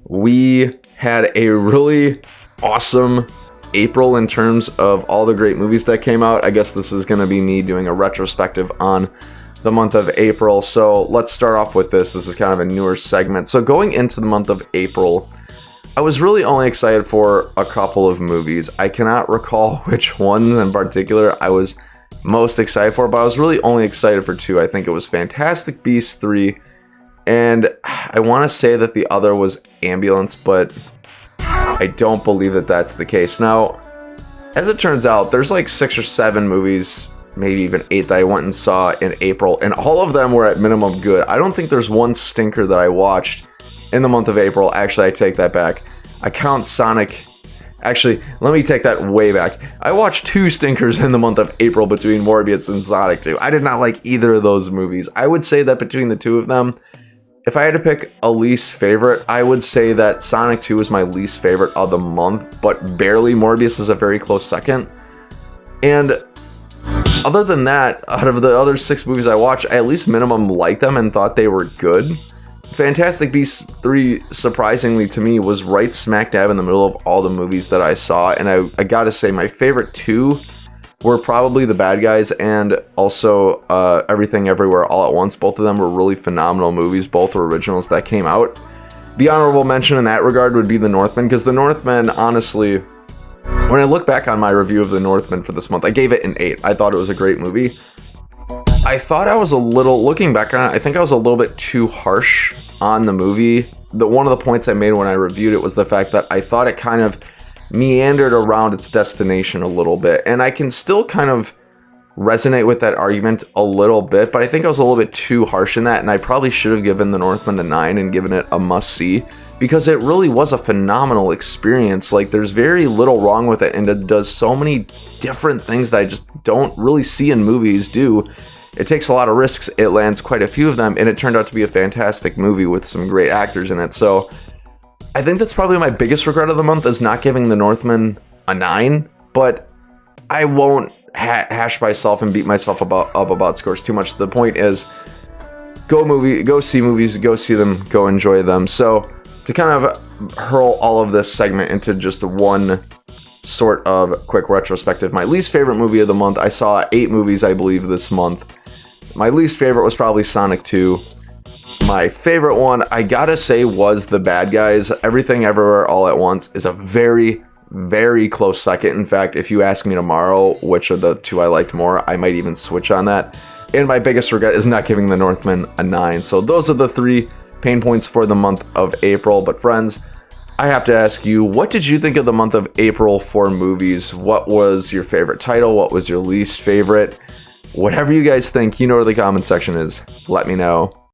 we had a really awesome April in terms of all the great movies that came out. I guess this is going to be me doing a retrospective on the month of April. So let's start off with this. This is kind of a newer segment. So going into the month of April, I was really only excited for a couple of movies. I cannot recall which ones in particular I was most excited for, but I was really only excited for two. I think it was Fantastic Beasts 3, and I want to say that the other was Ambulance, but I don't believe that that's the case. Now, as it turns out, there's like 6 or 7 movies, maybe even 8 that I went and saw in April, and all of them were at minimum good. I don't think there's one stinker that I watched in the month of April. Actually, I take that back. I count Sonic. Actually, let me take that way back. I watched 2 stinkers in the month of April between Morbius and Sonic 2. I did not like either of those movies. I would say that between the two of them, if I had to pick a least favorite, I would say that Sonic 2 is my least favorite of the month, but barely. Morbius is a very close second. And other than that, out of the other 6 movies I watched, I at least minimum liked them and thought they were good. Fantastic Beasts 3, surprisingly to me, was right smack dab in the middle of all the movies that I saw, and I gotta say my favorite 2 were probably The Bad Guys and also Everything Everywhere All at Once. Both of them were really phenomenal movies. Both were originals that came out. The honorable mention in that regard would be The Northman, because The Northman, honestly, when I look back on my review of The Northman for this month, I gave it an 8. I thought it was a great movie. I thought I was a little, looking back on it, I think I was a little bit too harsh on the movie. One of the points I made when I reviewed it was the fact that I thought it kind of meandered around its destination a little bit. And I can still kind of resonate with that argument a little bit, but I think I was a little bit too harsh in that, and I probably should have given The Northman a 9 and given it a must-see, because it really was a phenomenal experience. Like, there's very little wrong with it, and it does so many different things that I just don't really see in movies do. It takes a lot of risks, it lands quite a few of them, and it turned out to be a fantastic movie with some great actors in it. So I think that's probably my biggest regret of the month, is not giving The Northman a 9, but I won't hash myself and beat myself up about scores too much. The point is, go see movies, go see them, go enjoy them. So to kind of hurl all of this segment into just one sort of quick retrospective, my least favorite movie of the month, I saw 8 movies, I believe, this month. My least favorite was probably Sonic 2. My favorite one, I gotta say, was The Bad Guys. Everything Everywhere All at Once is a very, very close second. In fact, if you ask me tomorrow which of the 2 I liked more, I might even switch on that. And my biggest regret is not giving The Northman a 9. So those are the 3 pain points for the month of April. But friends, I have to ask you, what did you think of the month of April for movies? What was your favorite title? What was your least favorite? Whatever you guys think, you know where the comment section is. Let me know.